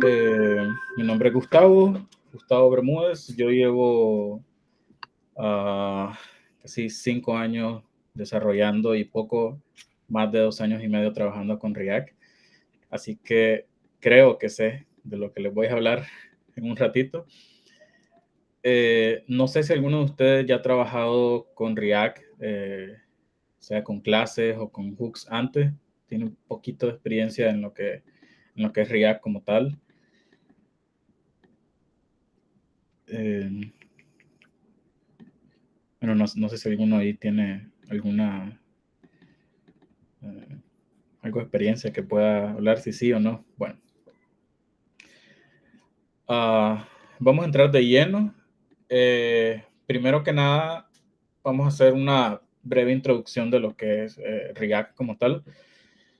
Mi nombre es Gustavo Bermúdez. Yo llevo casi 5 años desarrollando y poco más de 2 años y medio trabajando con React. Así que creo que sé de lo que les voy a hablar en un ratito. No sé si alguno de ustedes ya ha trabajado con React, sea con clases o con hooks antes. Tiene un poquito de experiencia en lo que es React como tal. Bueno, no sé si alguno ahí tiene alguna algo de experiencia que pueda hablar si sí o no. Bueno, vamos a entrar de lleno. Primero que nada, vamos a hacer una breve introducción de lo que es React como tal.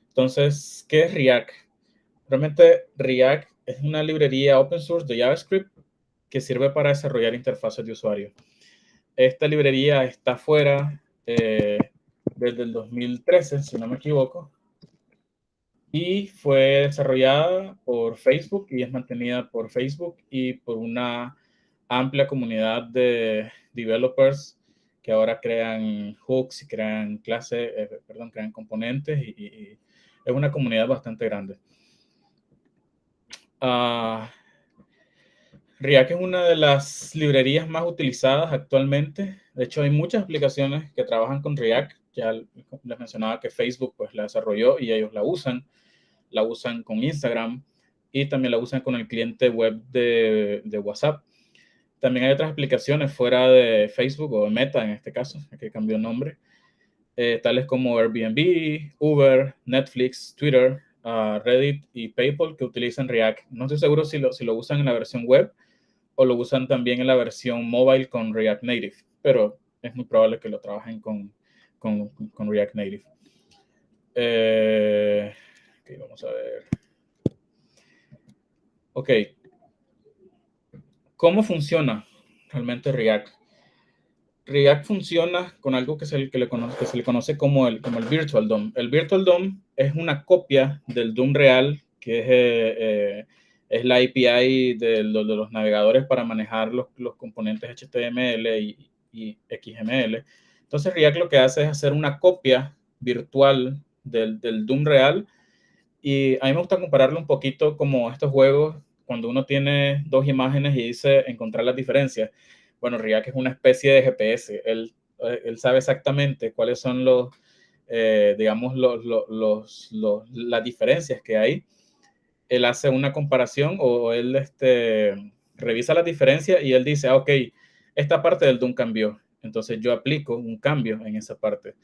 Entonces, ¿qué es React? Realmente React es una librería open source de JavaScript que sirve para desarrollar interfaces de usuario. Esta librería está fuera desde el 2013, si no me equivoco, y fue desarrollada por Facebook y es mantenida por Facebook y por una amplia comunidad de developers que ahora crean hooks y crean clases, crean componentes y es una comunidad bastante grande. React es una de las librerías más utilizadas actualmente. De hecho, hay muchas aplicaciones que trabajan con React. Ya les mencionaba que Facebook pues la desarrolló y ellos la usan. La usan con Instagram y también la usan con el cliente web de WhatsApp. También hay otras aplicaciones fuera de Facebook o de Meta en este caso, que cambió el nombre, tales como Airbnb, Uber, Netflix, Twitter, Reddit y PayPal que utilizan React. No estoy seguro si lo usan en la versión web o lo usan también en la versión mobile con React Native, pero es muy probable que lo trabajen con React Native. Okay, vamos a ver. Ok. ¿Cómo funciona realmente React? React funciona con algo que se le conoce como el Virtual DOM. El Virtual DOM es una copia del DOM real, que es la API de los navegadores para manejar los componentes HTML y XML. Entonces React lo que hace es hacer una copia virtual del DOM real, y a mí me gusta compararlo un poquito como estos juegos cuando uno tiene dos imágenes y dice encontrar las diferencias. Bueno, React es una especie de GPS. Él sabe exactamente cuáles son digamos, las diferencias que hay. Él hace una comparación o él revisa las diferencias y él dice, ok, esta parte del DOM cambió. Entonces yo aplico un cambio en esa parte.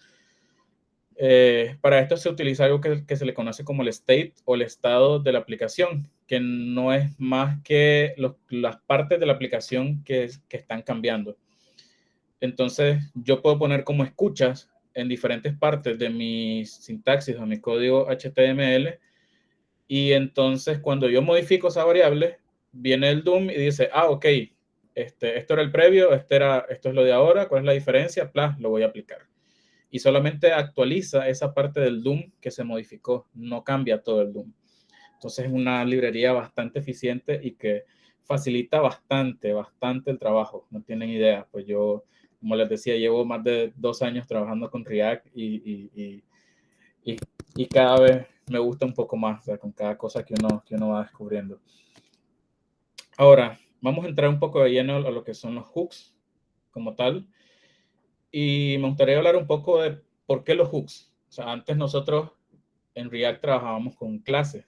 Para esto se utiliza algo que se le conoce como el state o el estado de la aplicación, que no es más que las partes de la aplicación que están cambiando. Entonces, yo puedo poner como escuchas en diferentes partes de mi sintaxis o mi código HTML, y entonces cuando yo modifico esa variable, viene el DOM y dice, ok, esto era el previo, esto es lo de ahora, ¿cuál es la diferencia? Lo voy a aplicar. Y solamente actualiza esa parte del DOM que se modificó, no cambia todo el DOM. Entonces es una librería bastante eficiente y que facilita bastante el trabajo. No tienen idea, pues yo, como les decía, llevo más de 2 años trabajando con React y cada vez me gusta un poco más, o sea, con cada cosa que uno va descubriendo. Ahora, vamos a entrar un poco de lleno a lo que son los hooks como tal. Y me gustaría hablar un poco de por qué los hooks. O sea, antes nosotros en React trabajábamos con clases.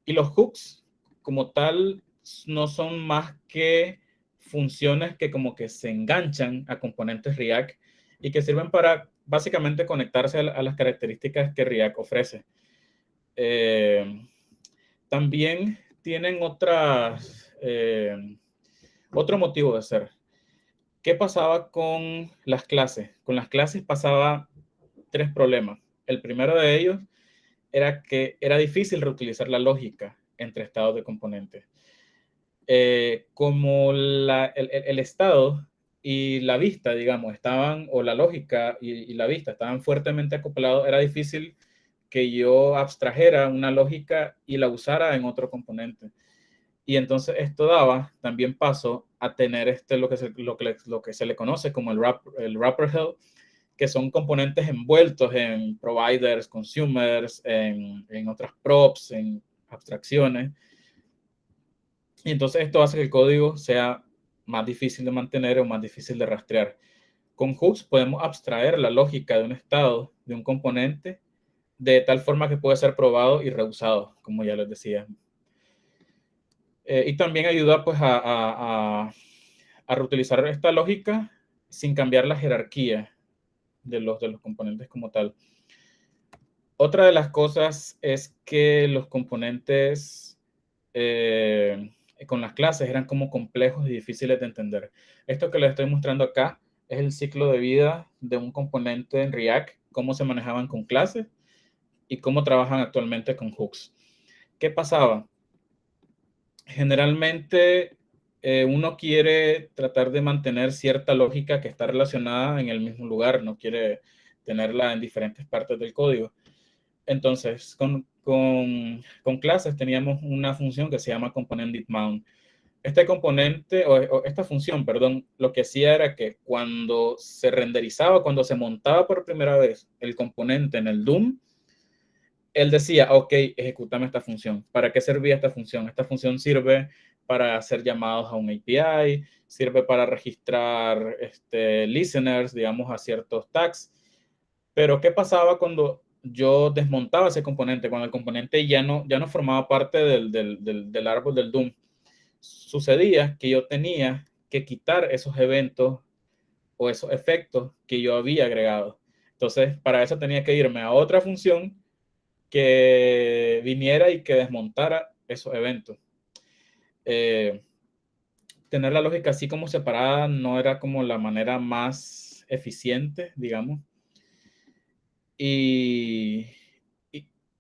Y los hooks, como tal, no son más que funciones que como que se enganchan a componentes React y que sirven para básicamente conectarse a las características que React ofrece. También tienen otro motivo de ser. ¿Qué pasaba con las clases? Con las clases pasaba 3 problemas. El primero de ellos era que era difícil reutilizar la lógica entre estados de componentes. Como el estado y la vista, digamos, o la lógica y la vista estaban fuertemente acoplados, era difícil que yo abstrajera una lógica y la usara en otro componente. Y entonces esto daba también paso a tener lo que se le conoce como el wrapper hell, que son componentes envueltos en providers, consumers, en otras props, en abstracciones. Y entonces esto hace que el código sea más difícil de mantener o más difícil de rastrear. Con hooks podemos abstraer la lógica de un estado, de un componente, de tal forma que puede ser probado y reusado, como ya les decía. Y también ayuda pues a reutilizar esta lógica sin cambiar la jerarquía de los componentes como tal. Otra de las cosas es que los componentes con las clases eran como complejos y difíciles de entender. Esto que les estoy mostrando acá es el ciclo de vida de un componente en React, cómo se manejaban con clases y cómo trabajan actualmente con hooks. ¿Qué pasaba? Generalmente uno quiere tratar de mantener cierta lógica que está relacionada en el mismo lugar, no quiere tenerla en diferentes partes del código. Entonces, con clases teníamos una función que se llama componentDidMount. Este componente, o esta función, perdón, lo que hacía era que cuando se renderizaba, cuando se montaba por primera vez el componente en el DOM, él decía, ok, ejecútame esta función. ¿Para qué servía esta función? Esta función sirve para hacer llamados a un API, sirve para registrar listeners, digamos, a ciertos tags. Pero ¿qué pasaba cuando yo desmontaba ese componente? Cuando el componente ya no formaba parte del árbol del DOM. Sucedía que yo tenía que quitar esos eventos o esos efectos que yo había agregado. Entonces, para eso tenía que irme a otra función que viniera y que desmontara esos eventos. Tener la lógica así como separada no era como la manera más eficiente, digamos. Y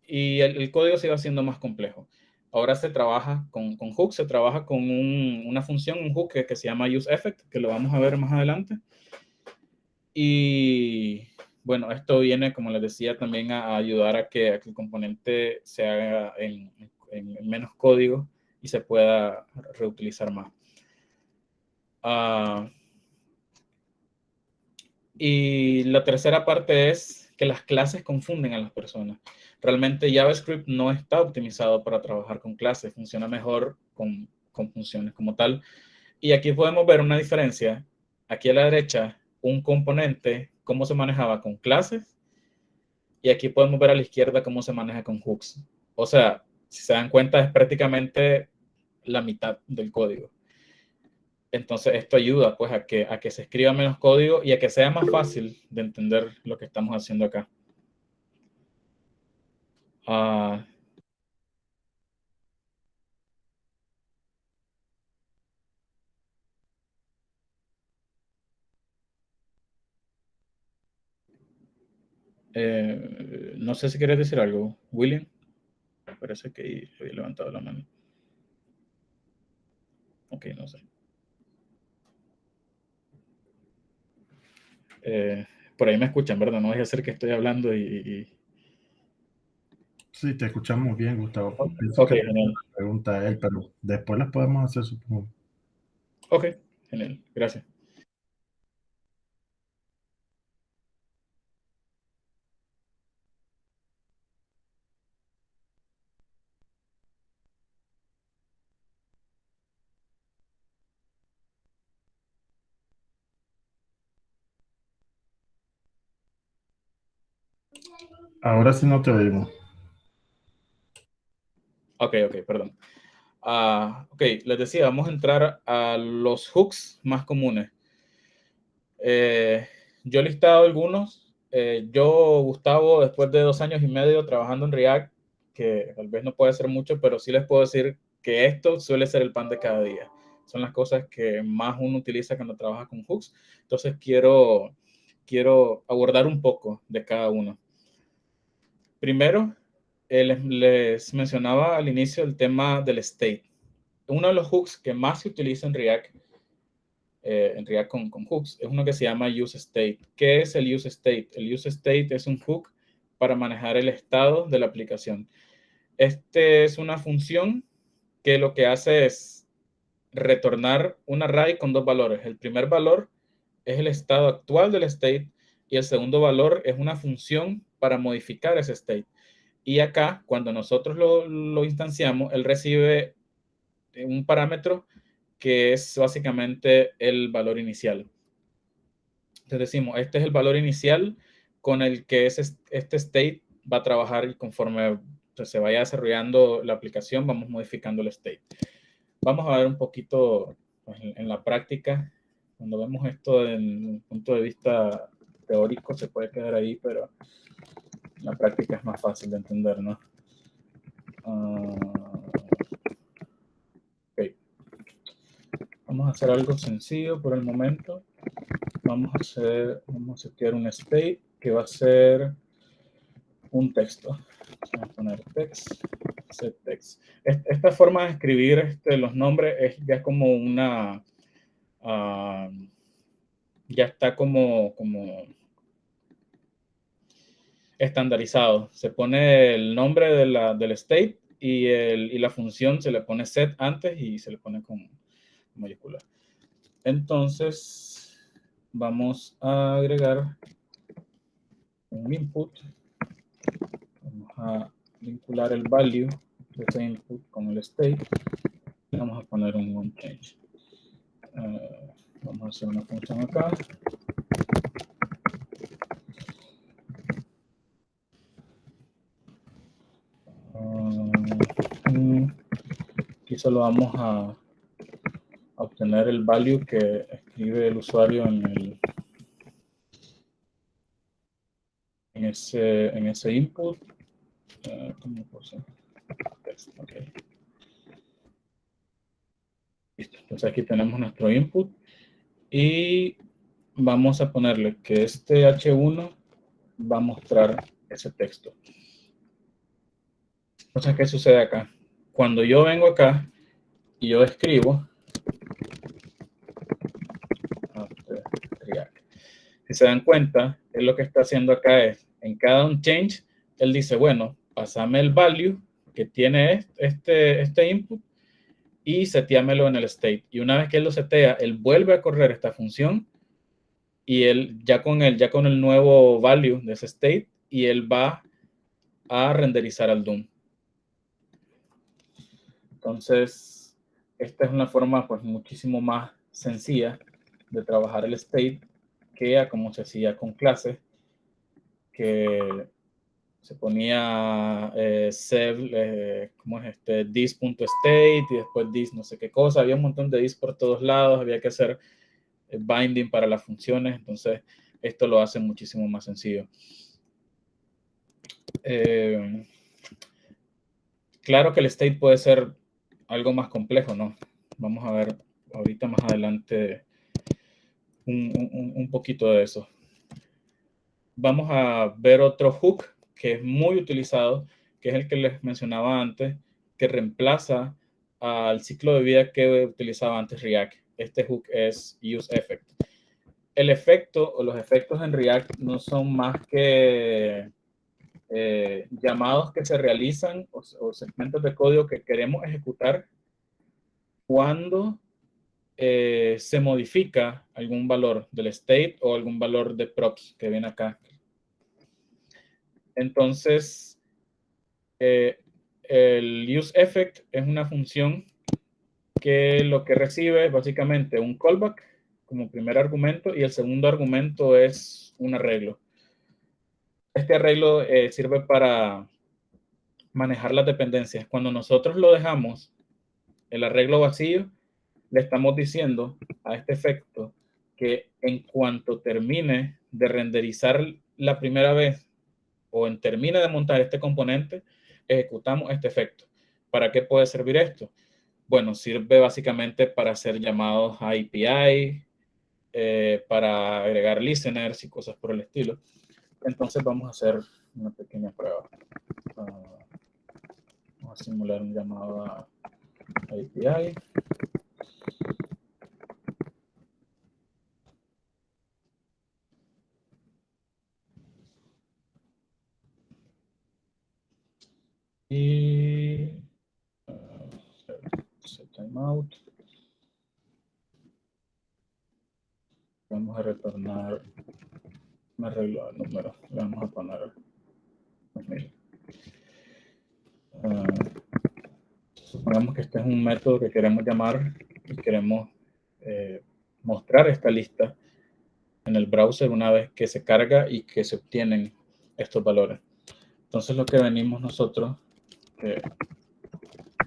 el código se iba haciendo más complejo. Ahora se trabaja con hooks, se trabaja con una función, un hook que se llama useEffect, que lo vamos a ver más adelante. Y bueno, esto viene, como les decía, también a ayudar a que el componente se haga en menos código y se pueda reutilizar más. Y la tercera parte es que las clases confunden a las personas. Realmente JavaScript no está optimizado para trabajar con clases, funciona mejor con funciones como tal. Y aquí podemos ver una diferencia. Aquí a la derecha, un componente, cómo se manejaba con clases, y aquí podemos ver a la izquierda cómo se maneja con hooks. O sea, si se dan cuenta, es prácticamente la mitad del código. Entonces, esto ayuda pues a que se escriba menos código y a que sea más fácil de entender lo que estamos haciendo acá. Uh, no sé si quieres decir algo, William. Parece que había levantado la mano. Ok, no sé. Por ahí me escuchan, ¿verdad? No voy a hacer que estoy hablando y... Sí, te escuchamos bien, Gustavo. Pienso Ok, que genial. la pregunta a él, pero después las podemos hacer, supongo. Ok, genial. Gracias. Ahora sí no te oímos. Ok, perdón. Ok, les decía, vamos a entrar a los hooks más comunes. Yo he listado algunos. Yo, Gustavo, después de 2 años y medio trabajando en React, que tal vez no puede ser mucho, pero sí les puedo decir que esto suele ser el pan de cada día. Son las cosas que más uno utiliza cuando trabaja con hooks. Entonces quiero abordar un poco de cada uno. Primero, les mencionaba al inicio el tema del state. Uno de los hooks que más se utiliza en React con hooks, es uno que se llama useState. ¿Qué es el useState? El useState es un hook para manejar el estado de la aplicación. Este es una función que lo que hace es retornar un array con dos valores. El primer valor es el estado actual del state y el segundo valor es una función para modificar ese state. Y acá, cuando nosotros lo instanciamos, él recibe un parámetro que es básicamente el valor inicial. Entonces decimos, este es el valor inicial con el que este state va a trabajar y conforme se vaya desarrollando la aplicación, vamos modificando el state. Vamos a ver un poquito pues, en la práctica. Cuando vemos esto desde un punto de vista teórico, se puede quedar ahí, pero en la práctica es más fácil de entender, ¿no? Okay. Vamos a hacer algo sencillo por el momento. Vamos a setear un state que va a ser un texto. Vamos a poner text, set text. Esta forma de escribir los nombres es ya como una... ya está como estandarizado. Se pone el nombre del state y la función se le pone set antes y se le pone con mayúscula. Entonces, vamos a agregar un input. Vamos a vincular el value de ese input con el state. Y vamos a poner un onChange. Vamos a hacer una función acá. Aquí solo vamos a obtener el value que escribe el usuario en ese input. ¿Cómo puse? Okay. Listo. Entonces aquí tenemos nuestro input y vamos a ponerle que este H1 va a mostrar ese texto. Entonces, ¿qué sucede acá? Cuando yo vengo acá y yo escribo, si se dan cuenta, él lo que está haciendo acá es, en cada onChange, él dice, bueno, pásame el value que tiene este input y seteámelo en el state. Y una vez que él lo setea, él vuelve a correr esta función y él ya con el nuevo value de ese state y él va a renderizar al DOM. Entonces, esta es una forma pues muchísimo más sencilla de trabajar el state que a como se hacía con clases, que se ponía ¿cómo es this.state y después this no sé qué cosa, había un montón de this por todos lados, había que hacer binding para las funciones, entonces esto lo hace muchísimo más sencillo. Claro que el state puede ser algo más complejo, ¿no? Vamos a ver ahorita más adelante un poquito de eso. Vamos a ver otro hook que es muy utilizado, que es el que les mencionaba antes, que reemplaza al ciclo de vida que utilizaba antes React. Este hook es useEffect. El efecto o los efectos en React no son más que llamados que se realizan o segmentos de código que queremos ejecutar cuando se modifica algún valor del state o algún valor de props que viene acá. Entonces, el useEffect es una función que lo que recibe es básicamente un callback como primer argumento y el segundo argumento es un arreglo. Este arreglo sirve para manejar las dependencias. Cuando nosotros lo dejamos, el arreglo vacío, le estamos diciendo a este efecto que en cuanto termine de renderizar la primera vez o termine de montar este componente, ejecutamos este efecto. ¿Para qué puede servir esto? Bueno, sirve básicamente para hacer llamados a API, para agregar listeners y cosas por el estilo. Entonces vamos a hacer una pequeña prueba. Vamos a simular un llamado a API. Y set timeout. Vamos a retornar, me arreglo el número, le vamos a poner 2000. Supongamos que este es un método que queremos llamar y queremos mostrar esta lista en el browser una vez que se carga y que se obtienen estos valores. Entonces lo que venimos nosotros,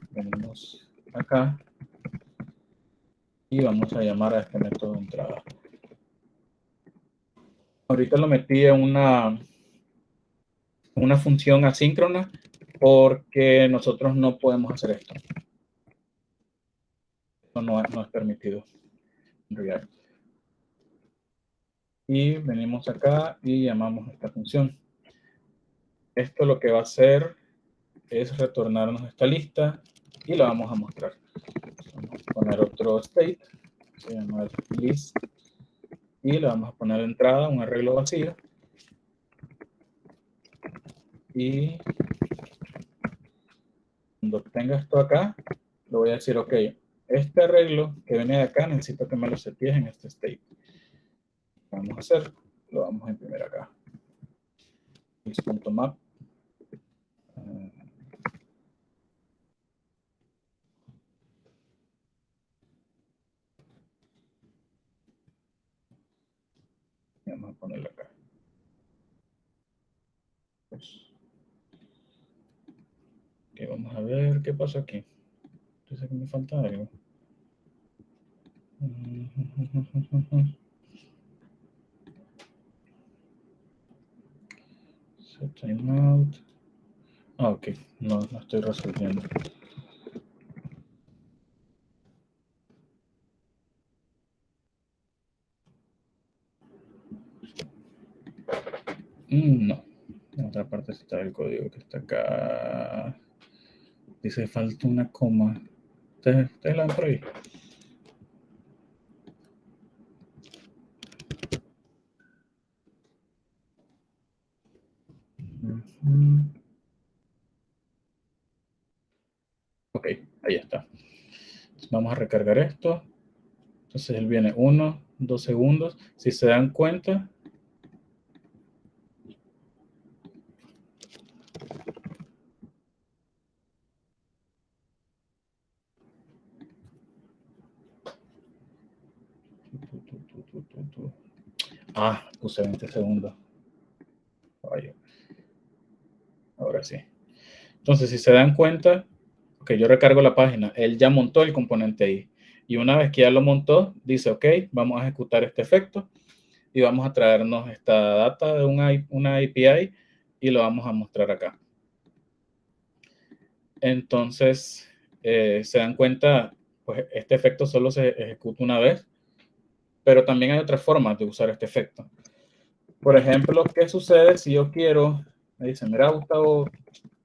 venimos acá y vamos a llamar a este método de entrada. Ahorita lo metí en una función asíncrona porque nosotros no podemos hacer esto. Esto no es permitido en React. Y venimos acá y llamamos a esta función. Esto lo que va a hacer es retornarnos esta lista y la vamos a mostrar. Vamos a poner otro state, se llama list, y le vamos a poner de entrada un arreglo vacío. Y cuando tenga esto acá, le voy a decir, ok, este arreglo que viene de acá necesito que me lo setees en este state. Vamos a hacer, lo vamos a imprimir acá. List.map. Vamos a ponerlo acá. Pues, okay, vamos a ver qué pasa aquí. Dice que me falta algo. Set timeout. Ah, ok. No estoy resolviendo. No. En otra parte está el código que está acá. Dice falta una coma. ¿Ustedes la ven por ahí? Ok, ahí está. Vamos a recargar esto. Entonces él viene 1, 2 segundos. Si se dan cuenta, puse 20 segundos. Ay, ahora sí. Entonces, si se dan cuenta, que yo recargo la página, él ya montó el componente ahí. Y una vez que ya lo montó, dice, ok, vamos a ejecutar este efecto y vamos a traernos esta data de una API y lo vamos a mostrar acá. Entonces, se dan cuenta, pues este efecto solo se ejecuta una vez, pero también hay otras formas de usar este efecto. Por ejemplo, ¿qué sucede si yo quiero, me dice, mira Gustavo,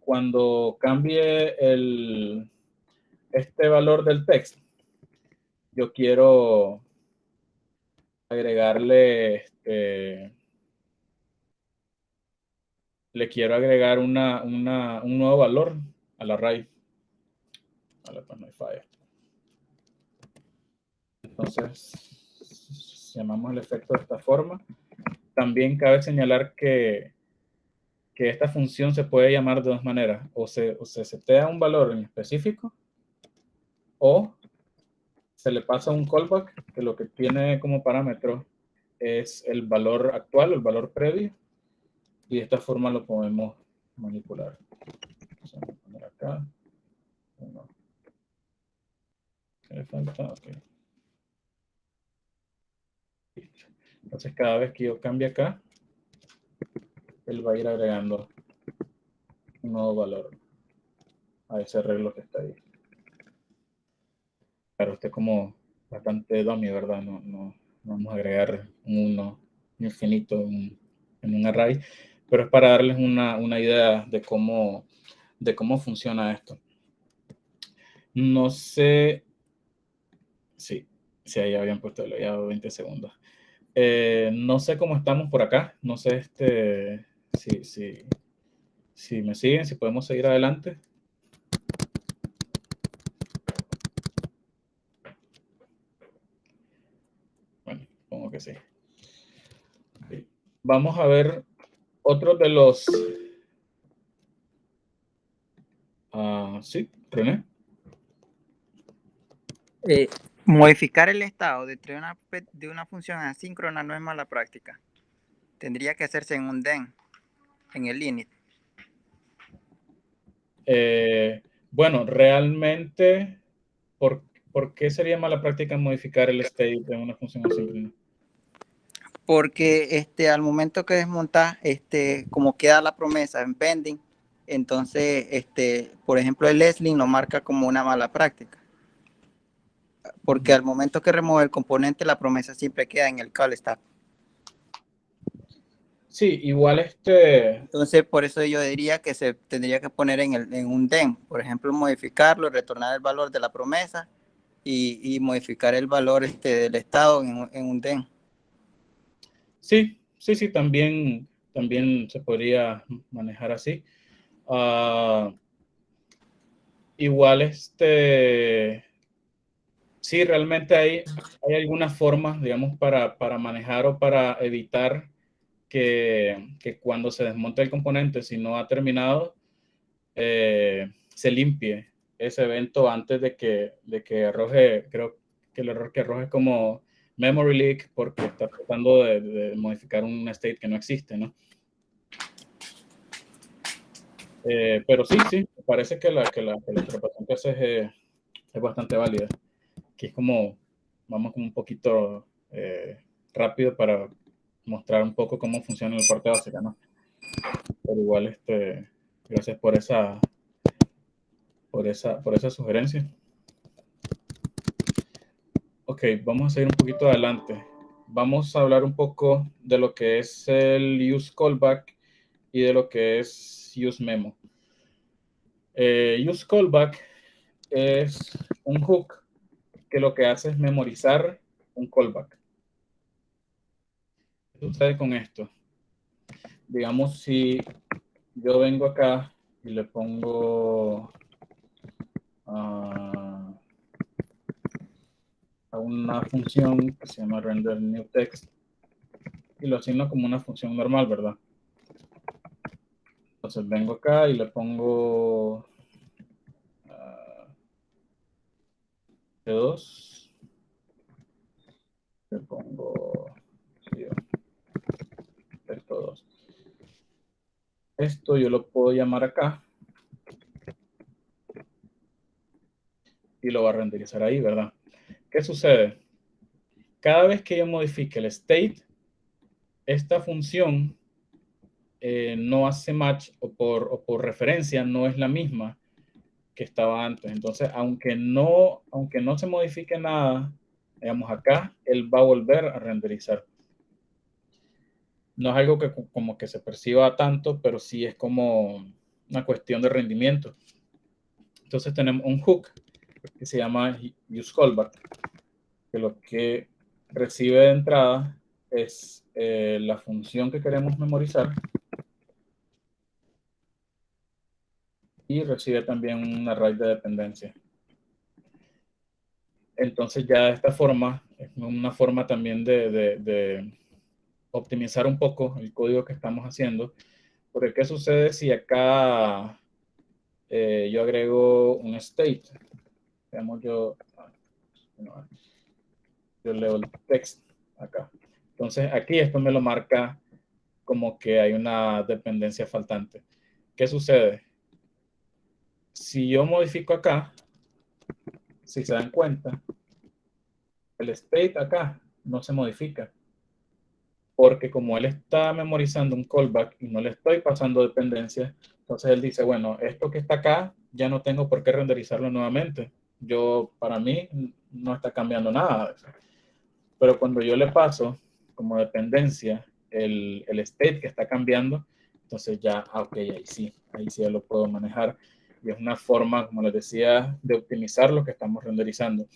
cuando cambie este valor del texto, yo quiero agregarle, le quiero agregar un nuevo valor al array. Vale, pues no hay falla. Entonces, llamamos el efecto de esta forma. También cabe señalar que esta función se puede llamar de dos maneras. O se setea un valor en específico, o se le pasa un callback, que lo que tiene como parámetro es el valor actual, el valor previo, y de esta forma lo podemos manipular. Vamos a poner acá. Uno. ¿Qué le falta? Ok. Listo. Entonces, cada vez que yo cambie acá, él va a ir agregando un nuevo valor a ese arreglo que está ahí. Claro, este es como bastante dummy, ¿verdad? No vamos a agregar un 1 infinito en un array, pero es para darles una idea de cómo funciona esto. No sé, sí, ahí habían puesto ya 20 segundos. No sé cómo estamos por acá, no sé si me siguen, si podemos seguir adelante. que sí. Vamos a ver otro de los... sí, René. Modificar el estado de una función asíncrona no es mala práctica. Tendría que hacerse en un den, en el init. Bueno, realmente, ¿por qué sería mala práctica modificar el state de una función asíncrona? Porque al momento que desmontas, como queda la promesa en pending, entonces, por ejemplo, el Leslie lo marca como una mala práctica. Porque al momento que remueve el componente, la promesa siempre queda en el call stack. Sí, igual Entonces, por eso yo diría que se tendría que poner en un den. Por ejemplo, modificarlo, retornar el valor de la promesa y modificar el valor del estado en un den. Sí, también se podría manejar así. Igual sí, realmente hay algunas formas, digamos, para manejar o para evitar que cuando se desmonte el componente, si no ha terminado, se limpie ese evento antes de que arroje. Creo que el error que arroje es como memory leak, porque está tratando de modificar un state que no existe, ¿no? Pero sí, me parece que la interpretación que haces es bastante válida. Aquí es como, vamos como un poquito rápido para mostrar un poco cómo funciona la parte básica, ¿no? Pero igual, gracias por esa sugerencia. Ok, vamos a seguir un poquito adelante. Vamos a hablar un poco de lo que es el use callback y de lo que es use memo. Use callback es un hook que lo que hace es memorizar un callback. ¿Qué sucede con esto? Digamos, si yo vengo acá y le pongo a una función que se llama render new text y lo asigno como una función normal, ¿verdad? Entonces vengo acá y le pongo T2, le pongo texto 2. Esto yo lo puedo llamar acá y lo va a renderizar ahí, ¿verdad? ¿Qué sucede? Cada vez que yo modifique el state, esta función no hace match o por referencia no es la misma que estaba antes. Entonces, aunque no se modifique nada, digamos acá, él va a volver a renderizar. No es algo que como que se perciba tanto, pero sí es como una cuestión de rendimiento. Entonces tenemos un hook que se llama useCallback, que lo que recibe de entrada es la función que queremos memorizar y recibe también un array de dependencia. Entonces ya de esta forma, es una forma también de optimizar un poco el código que estamos haciendo. Porque ¿qué sucede si acá yo agrego un state? Digamos, yo leo el text acá. Entonces aquí esto me lo marca como que hay una dependencia faltante. ¿Qué sucede? Si yo modifico acá, si se dan cuenta, el state acá no se modifica. Porque como él está memorizando un callback y no le estoy pasando dependencias, entonces él dice, bueno, esto que está acá ya no tengo por qué renderizarlo nuevamente. Para mí, no está cambiando nada. Pero cuando yo le paso como dependencia el state que está cambiando, entonces ya, ok, ahí sí ya lo puedo manejar. Y es una forma, como les decía, de optimizar lo que estamos renderizando.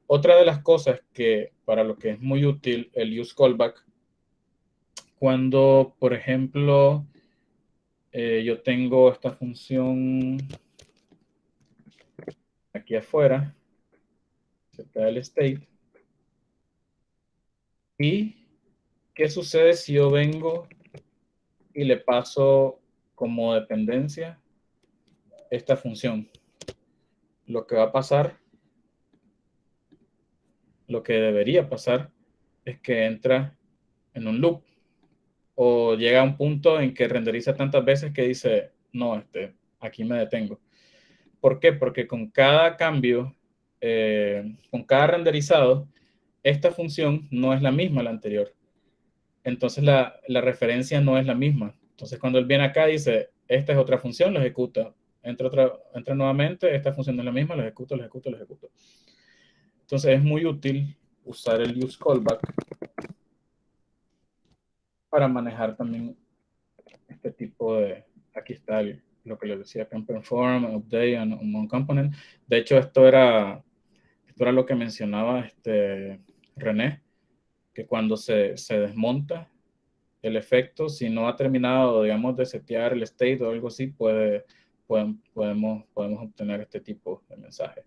Otra de las cosas que para lo que es muy útil el use callback, cuando, por ejemplo, yo tengo esta función aquí afuera, cerca del state, ¿Y qué sucede si yo vengo y le paso como dependencia esta función? Lo que va a pasar, lo que debería pasar, es que entra en un loop o llega a un punto en que renderiza tantas veces que dice, no, aquí me detengo. ¿Por qué? Porque con cada cambio, con cada renderizado, esta función no es la misma la anterior. Entonces la referencia no es la misma. Entonces cuando él viene acá dice, esta es otra función, lo ejecuta. Entra nuevamente, esta función no es la misma, lo ejecuto. Entonces es muy útil usar el use callback para manejar también este tipo de, aquí está lo que les decía, can perform, update, and on component. De hecho, esto era lo que mencionaba René, que cuando se desmonta el efecto, si no ha terminado, digamos, de setear el state o algo así, podemos obtener este tipo de mensaje.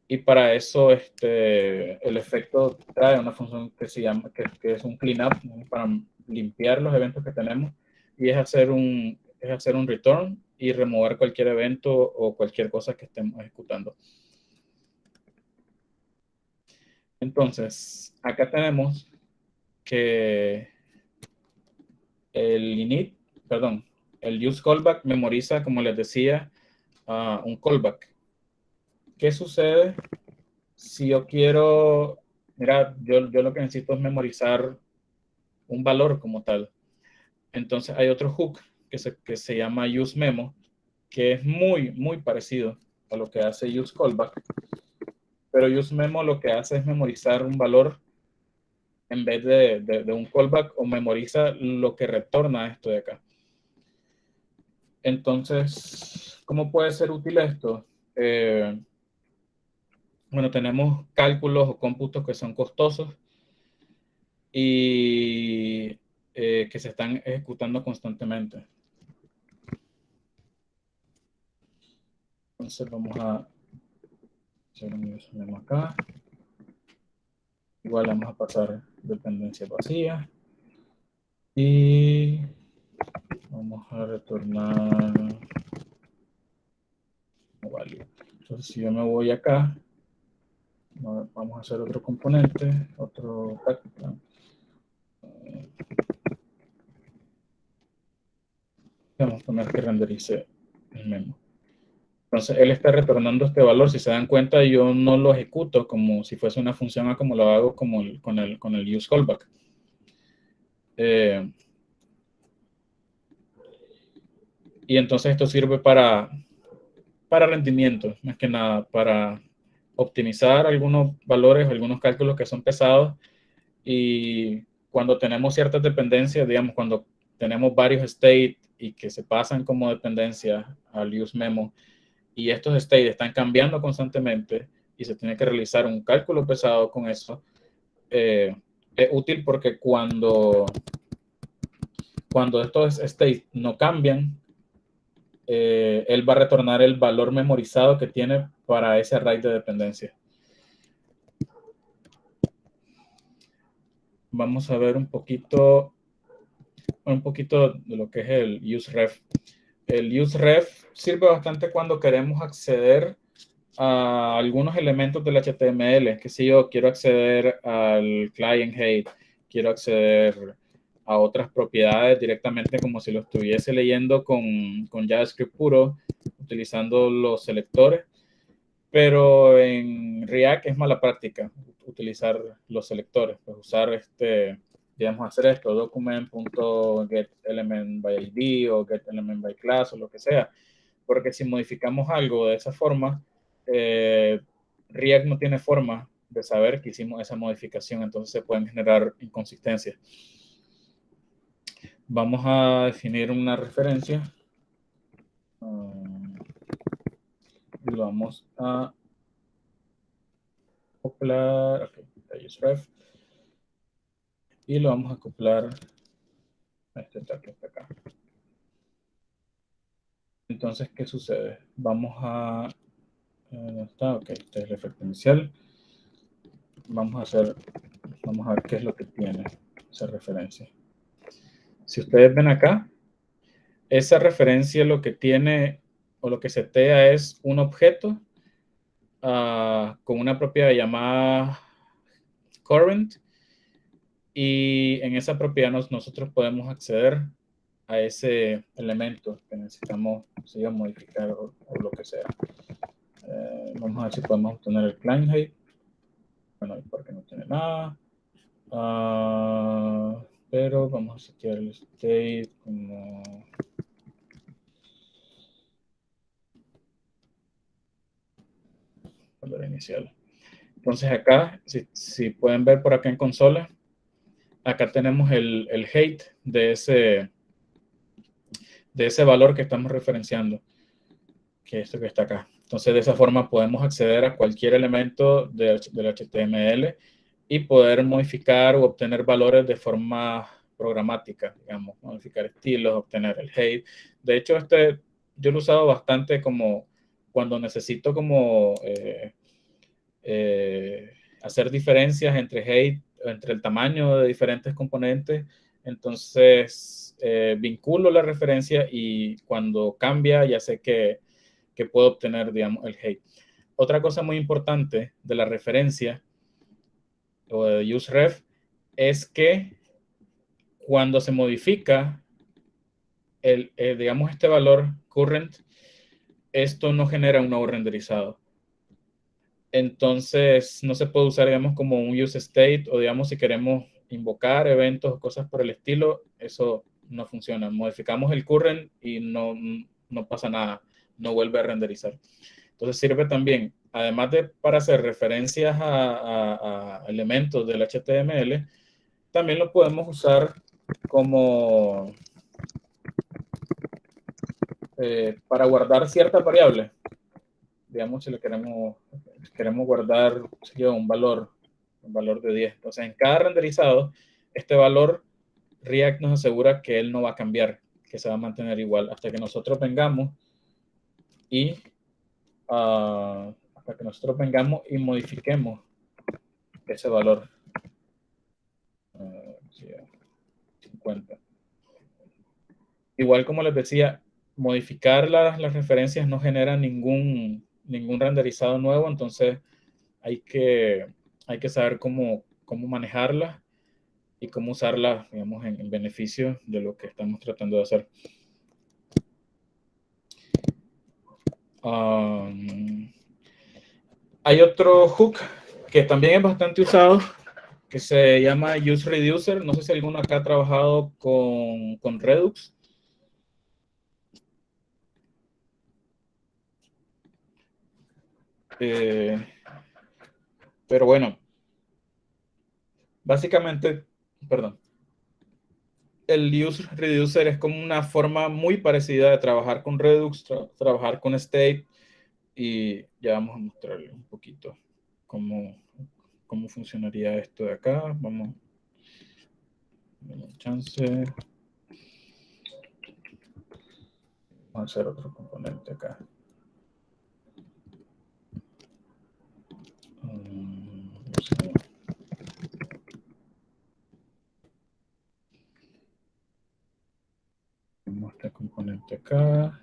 Y para eso el efecto trae una función que se llama, que es un cleanup, ¿no? Para limpiar los eventos que tenemos, y es hacer un return y remover cualquier evento o cualquier cosa que estemos ejecutando. Entonces, acá tenemos que el init, perdón, el use callback memoriza, como les decía, un callback. ¿Qué sucede si yo quiero, mira, yo lo que necesito es memorizar un valor como tal? Entonces hay otro hook que se llama useMemo, que es muy parecido a lo que hace useCallback, pero useMemo lo que hace es memorizar un valor en vez de un callback, o memoriza lo que retorna esto de acá. Entonces, ¿cómo puede ser útil esto? Bueno, tenemos cálculos o cómputos que son costosos y que se están ejecutando constantemente. Entonces vamos a hacer un useMemo acá. Igual vamos a pasar dependencia vacía. Y vamos a retornar value. Entonces, si yo me voy acá, vamos a hacer otro componente, otro táctica. Vamos a poner que renderice el memo. Entonces, él está retornando este valor. Si se dan cuenta, yo no lo ejecuto como si fuese una función A, como lo hago con el use callback. Y entonces esto sirve para rendimiento, más que nada, para optimizar algunos valores, algunos cálculos que son pesados, y cuando tenemos ciertas dependencias, digamos, cuando tenemos varios state y que se pasan como dependencia al useMemo, y estos state están cambiando constantemente y se tiene que realizar un cálculo pesado con eso, es útil porque cuando estos state no cambian, él va a retornar el valor memorizado que tiene para ese array de dependencia. Vamos a ver un poquito de lo que es el useRef. El useRef sirve bastante cuando queremos acceder a algunos elementos del HTML, que si yo quiero acceder al client head, quiero acceder a otras propiedades directamente como si lo estuviese leyendo con JavaScript puro, utilizando los selectores, pero en React es mala práctica utilizar los selectores, pues usar digamos, hacer esto, document.getElementById o getElementByClass o lo que sea, porque si modificamos algo de esa forma, React no tiene forma de saber que hicimos esa modificación, entonces se pueden generar inconsistencias. Vamos a definir una referencia. Y lo vamos a acoplar, okay, useRef, y lo vamos a acoplar a este tag que está acá. Entonces, ¿qué sucede? Vamos a... ¿dónde está? Ok, este es el efecto inicial. Vamos a hacer Vamos a ver qué es lo que tiene esa referencia. Si ustedes ven acá, esa referencia lo que tiene o lo que setea es un objeto con una propiedad llamada current, y en esa propiedad nosotros podemos acceder a ese elemento que necesitamos modificar o lo que sea. Vamos a ver si podemos obtener el client height. Bueno, porque no tiene nada. Pero vamos a setear el state como valor inicial. Entonces acá, si pueden ver por acá en consola, acá tenemos el height de ese valor que estamos referenciando, que es esto que está acá. Entonces de esa forma podemos acceder a cualquier elemento del HTML y poder modificar o obtener valores de forma programática, digamos, modificar estilos, obtener el height. De hecho, yo lo he usado bastante como cuando necesito como hacer diferencias entre height, entre el tamaño de diferentes componentes. Entonces, vinculo la referencia y cuando cambia ya sé que puedo obtener, digamos, el height. Otra cosa muy importante de la referencia o de useRef es que cuando se modifica digamos, este valor current, esto no genera un nuevo renderizado. Entonces, no se puede usar, digamos, como un useState, o digamos, si queremos invocar eventos o cosas por el estilo, eso no funciona. Modificamos el current y no pasa nada, no vuelve a renderizar. Entonces sirve también, además de para hacer referencias a elementos del HTML, también lo podemos usar como para guardar ciertas variables. Digamos, si le queremos guardar un valor de 10. Entonces, en cada renderizado, este valor React nos asegura que él no va a cambiar, que se va a mantener igual hasta que nosotros vengamos y modifiquemos ese valor 50. Igual como les decía, modificar las referencias no genera ningún renderizado nuevo, entonces hay que saber cómo manejarlas y cómo usarlas, digamos, en beneficio de lo que estamos tratando de hacer. Hay otro hook que también es bastante usado, que se llama useReducer. No sé si alguno acá ha trabajado con Redux. Pero bueno, básicamente, el useReducer es como una forma muy parecida de trabajar con Redux, trabajar con State, y ya vamos a mostrarles un poquito cómo funcionaría esto de acá. Vamos a chance. Vamos a hacer otro componente acá. Este componente acá.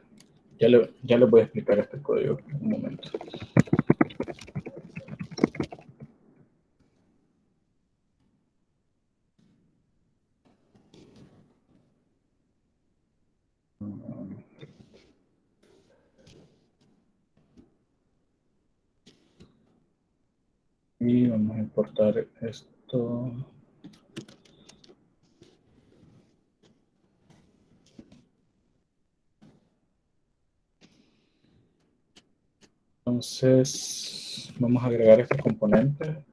Ya les voy a explicar este código en un momento. Y vamos a importar esto. Entonces, vamos a agregar este componente.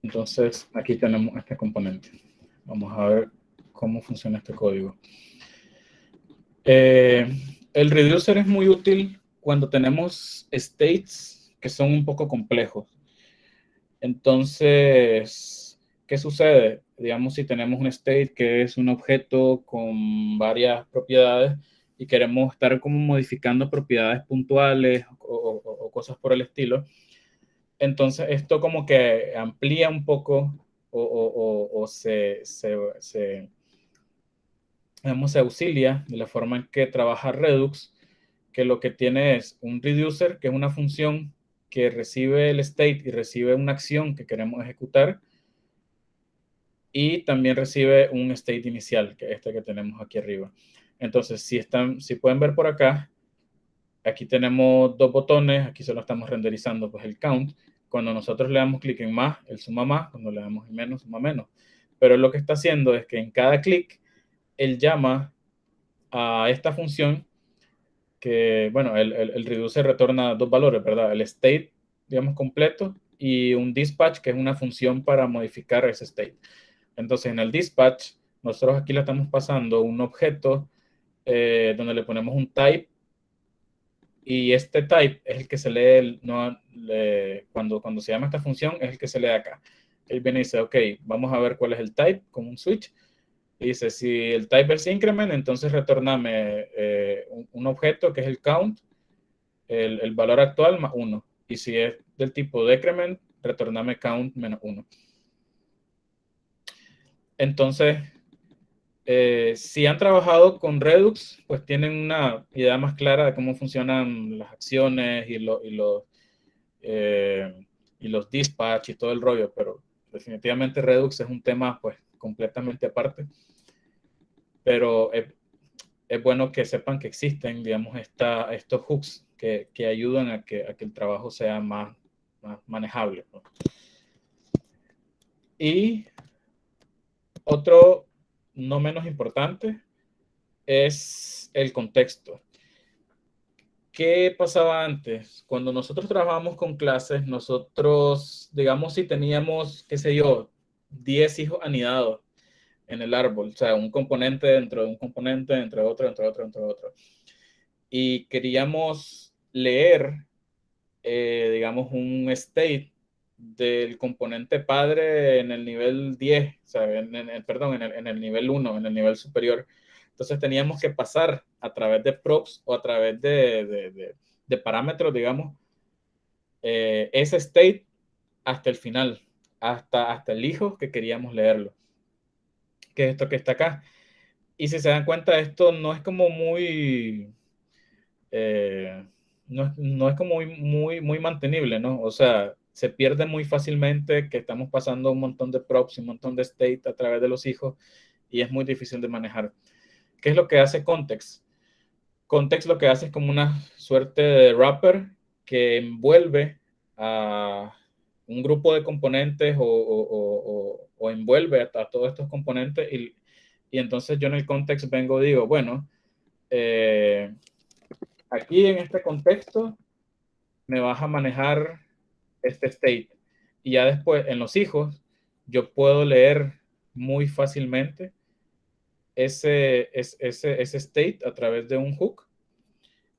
Entonces, aquí tenemos este componente. Vamos a ver cómo funciona este código. El reducer es muy útil cuando tenemos states que son un poco complejos. Entonces, ¿qué sucede? Digamos, si tenemos un state que es un objeto con varias propiedades y queremos estar como modificando propiedades puntuales o cosas por el estilo, Entonces, esto como que amplía un poco o se auxilia de la forma en que trabaja Redux, que lo que tiene es un reducer, que es una función que recibe el state y recibe una acción que queremos ejecutar, y también recibe un state inicial, que es este que tenemos aquí arriba. Entonces, si pueden ver por acá, aquí tenemos dos botones, aquí solo estamos renderizando pues el count. Cuando nosotros le damos clic en más, él suma más, cuando le damos en menos, suma menos. Pero lo que está haciendo es que en cada clic, él llama a esta función que, bueno, el reduce retorna dos valores, ¿verdad? El state, digamos, completo, y un dispatch, que es una función para modificar ese state. Entonces, en el dispatch, nosotros aquí le estamos pasando un objeto donde le ponemos un type, y este type es el que se lee, cuando se llama esta función, es el que se lee acá. Él viene y dice, ok, vamos a ver cuál es el type con un switch. Y dice, si el type es increment, entonces retorname un objeto que es el count, el valor actual más 1. Y si es del tipo decrement, retorname count menos 1. Entonces, si han trabajado con Redux, pues tienen una idea más clara de cómo funcionan las acciones y los dispatch y todo el rollo, pero definitivamente Redux es un tema pues completamente aparte. Pero es bueno que sepan que existen, digamos, estos hooks que ayudan a que el trabajo sea más manejable, ¿no? Y otro no menos importante es el contexto. ¿Qué pasaba antes? Cuando nosotros trabajábamos con clases, nosotros, digamos, si teníamos, qué sé yo, 10 hijos anidados en el árbol, o sea, un componente dentro de un componente, dentro de otro, dentro de otro, dentro de otro, y queríamos leer, digamos, un state del componente padre en el nivel 10, o sea, perdón, en el nivel 1, en el nivel superior. Entonces teníamos que pasar a través de props o a través de parámetros, digamos, ese state hasta el final, hasta el hijo que queríamos leerlo, que es esto que está acá. Y si se dan cuenta, esto no es como muy... no es como muy mantenible, ¿no? O sea, se pierde muy fácilmente, que estamos pasando un montón de props y un montón de state a través de los hijos, y es muy difícil de manejar. ¿Qué es lo que hace Context? Context lo que hace es como una suerte de wrapper que envuelve a un grupo de componentes o envuelve a todos estos componentes, y entonces yo en el context vengo y digo, bueno, aquí en este contexto me vas a manejar este state. Y ya después, en los hijos, yo puedo leer muy fácilmente ese state a través de un hook,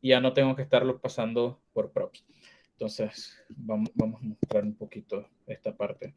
y ya no tengo que estarlo pasando por props. Entonces, vamos a mostrar un poquito esta parte.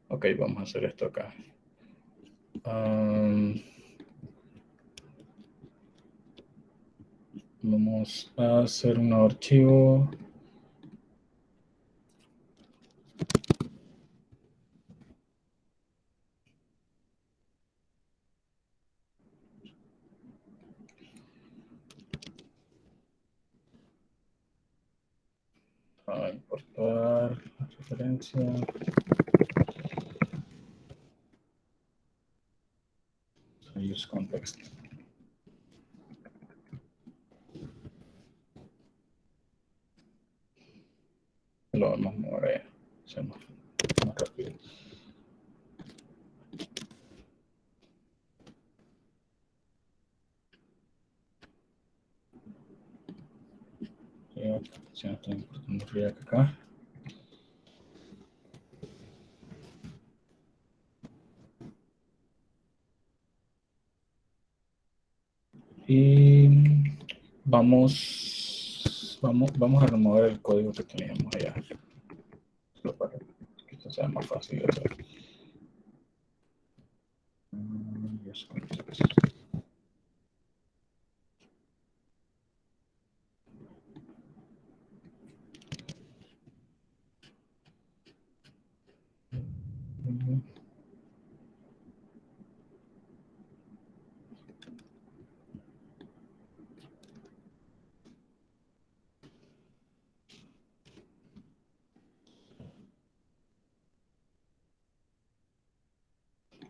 Ok, vamos a hacer esto acá. Vamos a hacer un nuevo archivo. A importar la referencia. Use context. Lo vamos a mover, hacemos más rápido. Ya estoy importando React acá. Y vamos a remover el código que teníamos allá. Para que esto sea más fácil de hacer.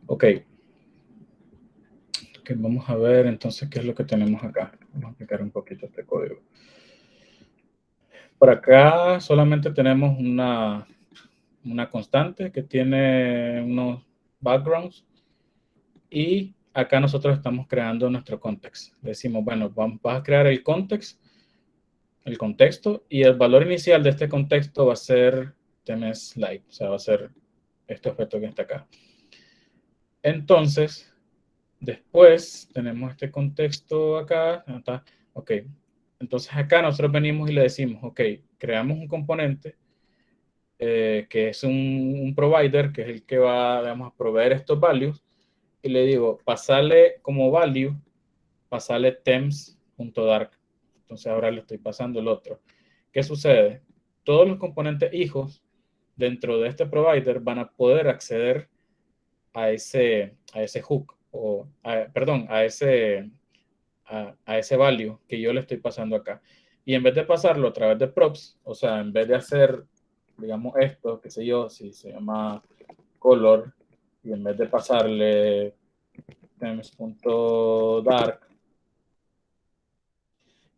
Ok. Vamos a ver entonces qué es lo que tenemos acá. Vamos a aplicar un poquito este código. Por acá solamente tenemos una constante que tiene unos backgrounds y acá nosotros estamos creando nuestro context. Decimos, bueno, vas a crear el context, el contexto, y el valor inicial de este contexto va a ser TMSLight, o sea, va a ser este objeto que está acá. Entonces, después tenemos este contexto acá. Ok, entonces acá nosotros venimos y le decimos, ok, creamos un componente que es un provider, que es el que va, digamos, a proveer estos values, y le digo, pasarle como value, pasarle temps.dark. Entonces ahora le estoy pasando el otro. ¿Qué sucede? Todos los componentes hijos dentro de este provider van a poder acceder a ese hook, perdón, a ese value que yo le estoy pasando acá. Y en vez de pasarlo a través de props, o sea, en vez de hacer, digamos, esto, qué sé yo, si se llama color, y en vez de pasarle temps.dark,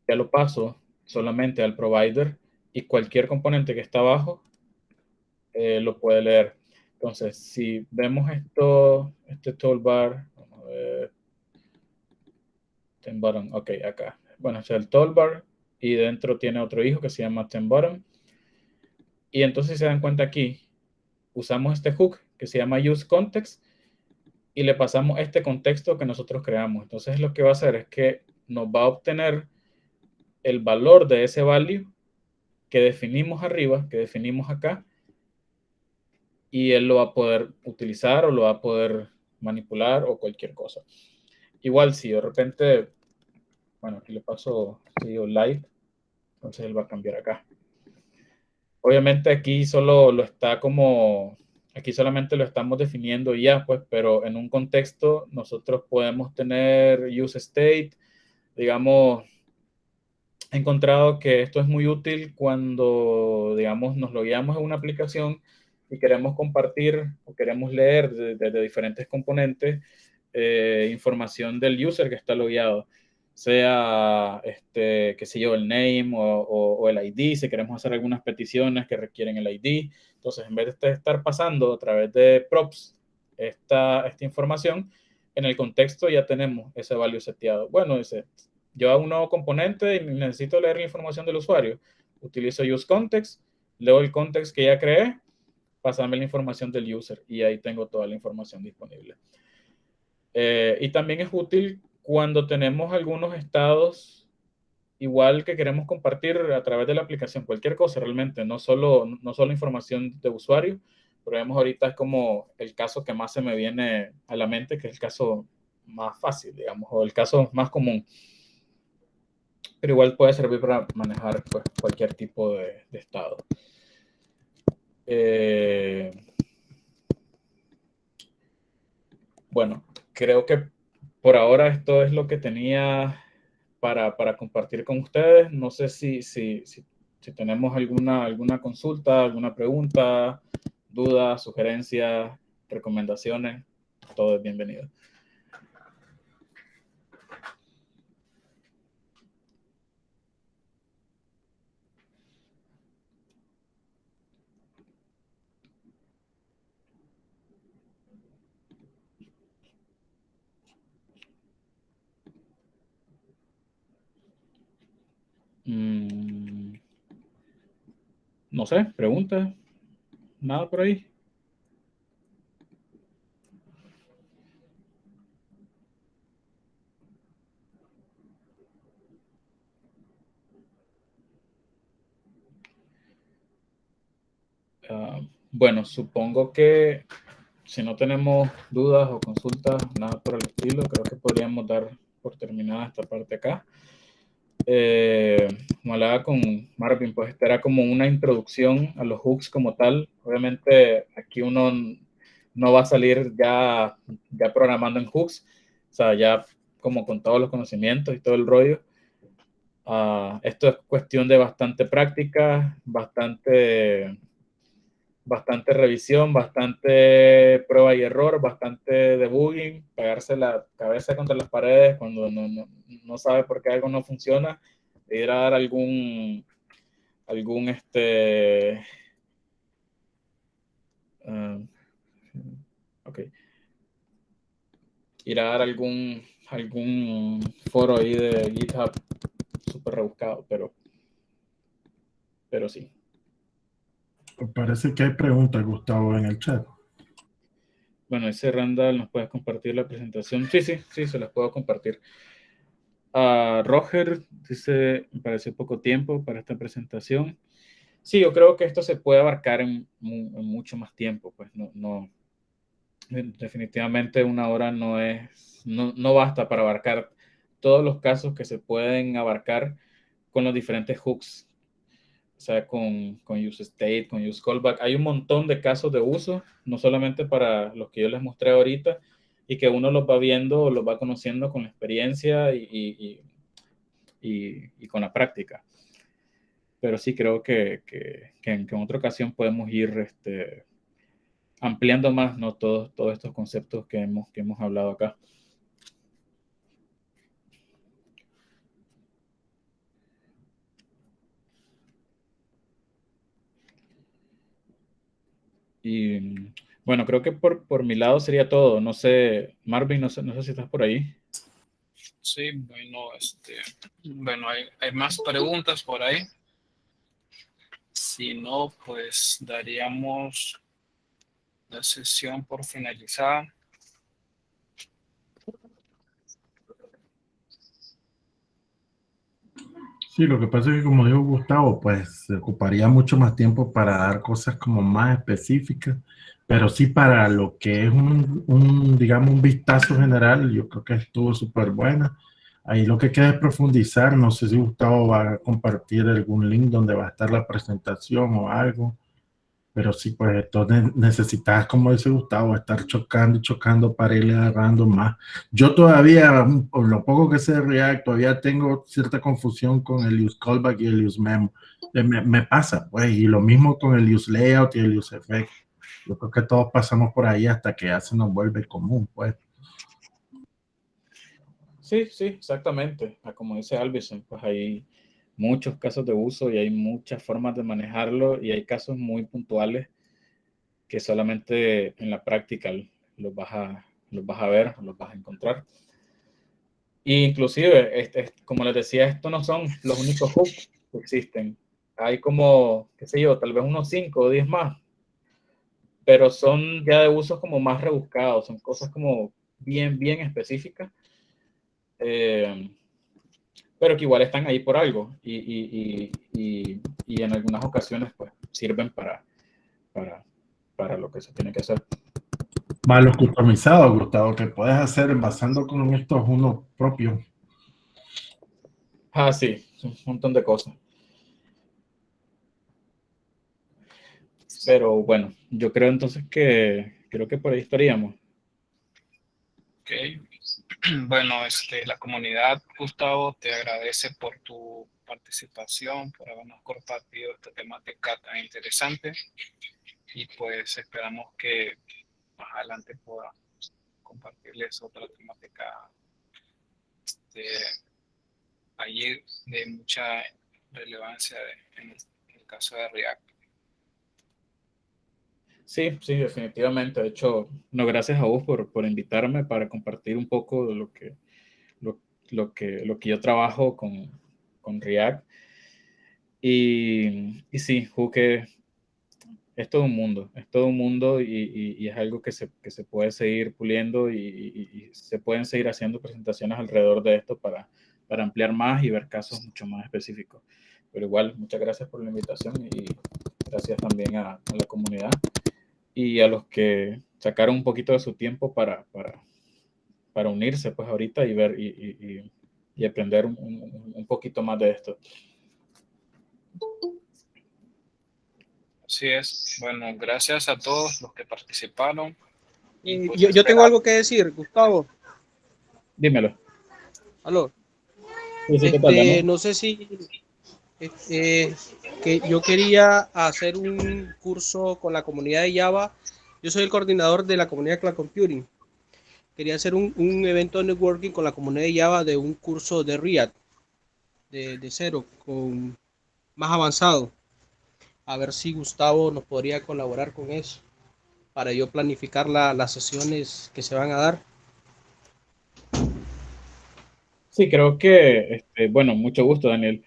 ya lo paso solamente al provider y cualquier componente que está abajo lo puede leer. Entonces, si vemos esto, este toolbar, vamos a ver, TemBottom, ok, acá. Bueno, es el toolbar y dentro tiene otro hijo que se llama TemBottom. Y entonces, si se dan cuenta aquí, usamos este hook que se llama useContext y le pasamos este contexto que nosotros creamos. Entonces, lo que va a hacer es que nos va a obtener el valor de ese value que definimos arriba, que definimos acá, y él lo va a poder utilizar o lo va a poder manipular o cualquier cosa. Igual si de repente, bueno, aquí le paso live, entonces él va a cambiar acá. Obviamente aquí solo lo está como, aquí solamente lo estamos definiendo ya, pues, pero en un contexto nosotros podemos tener use state, digamos, he encontrado que esto es muy útil cuando, digamos, nos logueamos en una aplicación y queremos compartir o queremos leer desde diferentes componentes información del user que está logueado, sea, qué sé yo, el name o el ID, si queremos hacer algunas peticiones que requieren el ID. Entonces, en vez de estar pasando a través de props esta información, en el contexto ya tenemos ese value seteado. Bueno, yo hago un nuevo componente y necesito leer la información del usuario. Utilizo useContext, leo el context que ya creé, pasarme la información del user y ahí tengo toda la información disponible. Y también es útil cuando tenemos algunos estados igual que queremos compartir a través de la aplicación, cualquier cosa realmente, no solo información de usuario, pero vemos ahorita es como el caso que más se me viene a la mente, que es el caso más fácil, digamos, o el caso más común. Pero igual puede servir para manejar pues, cualquier tipo de estado. Bueno, creo que por ahora esto es lo que tenía para compartir con ustedes. No sé si tenemos alguna consulta, alguna pregunta, dudas, sugerencias, recomendaciones. Todo es bienvenido. No sé, preguntas. Nada por ahí. Bueno, supongo que si no tenemos dudas o consultas, nada por el estilo, creo que podríamos dar por terminada esta parte acá. Como hablaba con Marvin, pues esta era como una introducción a los hooks como tal. Obviamente aquí uno no va a salir ya programando en hooks, o sea, ya como con todos los conocimientos y todo el rollo. Esto es cuestión de bastante práctica, bastante revisión, bastante prueba y error, bastante debugging, pegarse la cabeza contra las paredes cuando no sabe por qué algo no funciona, ir a dar algún ir a dar algún foro ahí de GitHub súper rebuscado, pero sí. Parece que hay preguntas, Gustavo, en el chat. Bueno, ese Randall, ¿nos puedes compartir la presentación? Sí, se las puedo compartir. Roger dice, me pareció poco tiempo para esta presentación. Sí, yo creo que esto se puede abarcar en mucho más tiempo, pues no definitivamente una hora no basta para abarcar todos los casos que se pueden abarcar con los diferentes hooks, o sea, con use state, con use callback. Hay un montón de casos de uso, no solamente para los que yo les mostré ahorita, y que uno los va viendo, los va conociendo con la experiencia y con la práctica. Pero sí creo que en otra ocasión podemos ir ampliando más, ¿no? Todos estos conceptos que hemos hablado acá. Y bueno, creo que por mi lado sería todo. No sé, Marvin, no sé si estás por ahí. Sí, bueno, hay más preguntas por ahí. Si no, pues daríamos la sesión por finalizada. Sí, lo que pasa es que, como dijo Gustavo, pues se ocuparía mucho más tiempo para dar cosas como más específicas, pero sí para lo que es digamos, un vistazo general, yo creo que estuvo súper buena. Ahí lo que queda es profundizar. No sé si Gustavo va a compartir algún link donde va a estar la presentación o algo. Pero sí, pues entonces necesitas, como dice Gustavo, estar chocando y chocando para irle agarrando más. Yo todavía, por lo poco que sé de React, todavía tengo cierta confusión con el use callback y el use memo. Me pasa, pues, y lo mismo con el use layout y el use effect. Yo creo que todos pasamos por ahí hasta que ya se nos vuelve común, pues. Sí, exactamente. Como dice Alvison, pues hay muchos casos de uso y hay muchas formas de manejarlo y hay casos muy puntuales que solamente en la práctica los vas a ver, los vas a encontrar. E inclusive, como les decía, estos no son los únicos hooks que existen. Hay como, qué sé yo, tal vez unos 5 o 10 más, pero son ya de usos como más rebuscados, son cosas como bien específicas. Pero que igual están ahí por algo y en algunas ocasiones pues sirven para lo que se tiene que hacer. Más los customizados, Gustavo, que puedes hacer basando con estos uno propio. Sí, un montón de cosas. Pero bueno, yo creo entonces creo que por ahí estaríamos. Ok. Bueno, la comunidad, Gustavo, te agradece por tu participación, por habernos compartido esta temática tan interesante y pues esperamos que más adelante podamos compartirles otra temática allí de mucha relevancia en el caso de React. Sí, definitivamente. De hecho, no, gracias a vos por invitarme para compartir un poco de lo que yo trabajo con React. Y sí, Hook es todo un mundo y es algo que se puede seguir puliendo y se pueden seguir haciendo presentaciones alrededor de esto para ampliar más y ver casos mucho más específicos. Pero igual, muchas gracias por la invitación y Gracias también a la comunidad y a los que sacaron un poquito de su tiempo para unirse pues ahorita y ver y aprender un poquito más de esto. Así es. Bueno, gracias a todos los que participaron. Y pues Yo tengo algo que decir, Gustavo. Dímelo. Aló. Sí, sí, ¿qué tal, Daniel? No sé si que yo quería hacer un curso con la comunidad de Java. Yo soy el coordinador de la comunidad Cloud Computing. Quería hacer un evento de networking con la comunidad de Java de un curso de React de cero, con más avanzado. A ver si Gustavo nos podría colaborar con eso para yo planificar las sesiones que se van a dar. Sí, creo que, bueno, mucho gusto, Daniel.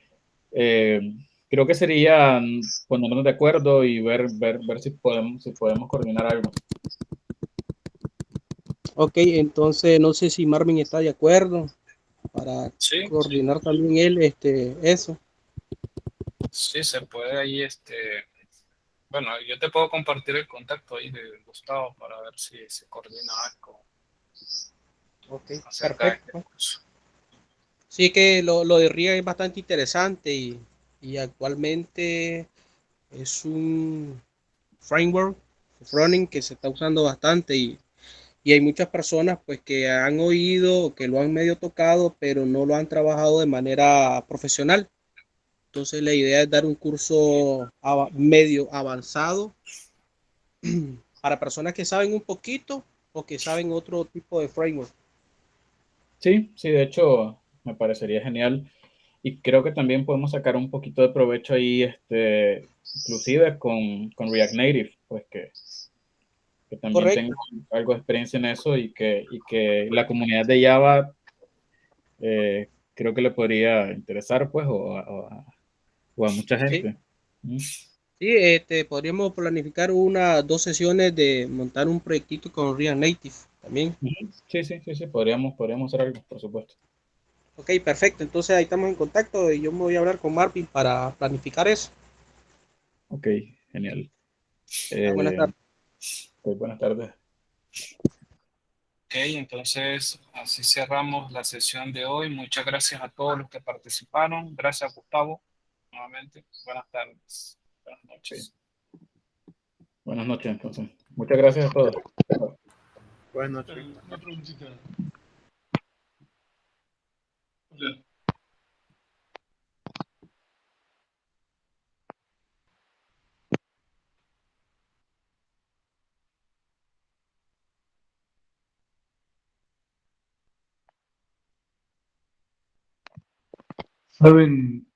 Creo que sería ponernos de acuerdo y ver si podemos coordinar algo. Ok, entonces no sé si Marvin está de acuerdo para sí, coordinar también él eso. sí, se puede ahí, bueno, yo te puedo compartir el contacto ahí de Gustavo para ver si se coordina algo Ok, acerca de este perfecto. curso. Sí que lo de RIA es bastante interesante y actualmente es un framework running que se está usando bastante y hay muchas personas pues que han oído, que lo han medio tocado, pero no lo han trabajado de manera profesional. Entonces la idea es dar un curso medio avanzado para personas que saben un poquito o que saben otro tipo de framework. Sí, sí, de hecho, me parecería genial. Y creo que también podemos sacar un poquito de provecho ahí, inclusive con React Native, pues que también tengo Correcto. algo de experiencia en eso y que la comunidad de Java creo que le podría interesar, pues, o a mucha Sí. gente. ¿Mm? Sí, podríamos planificar dos sesiones de montar un proyectito con React Native también. Sí, sí, sí, sí, podríamos hacer algo, por supuesto. Ok, perfecto. Entonces ahí estamos en contacto y yo me voy a hablar con Marvin para planificar eso. Ok, genial. Buenas Eh, tardes. pues, buenas tardes. Ok, entonces así cerramos la sesión de hoy. Muchas gracias a todos los que participaron. Gracias, Gustavo, nuevamente. Buenas tardes. Buenas noches. Buenas noches, entonces. Muchas gracias a todos. Buenas noches. Una preguntita. ¿Saben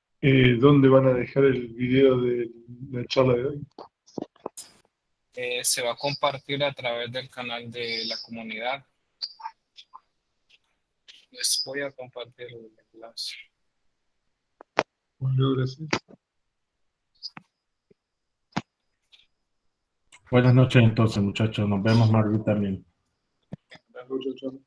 dónde van a dejar el video de la charla de hoy? Se va a compartir a través del canal de la comunidad. Les voy a compartir el enlace. Bueno, gracias. Buenas noches entonces, muchachos. Nos vemos, Marvin, también. Chao, chao.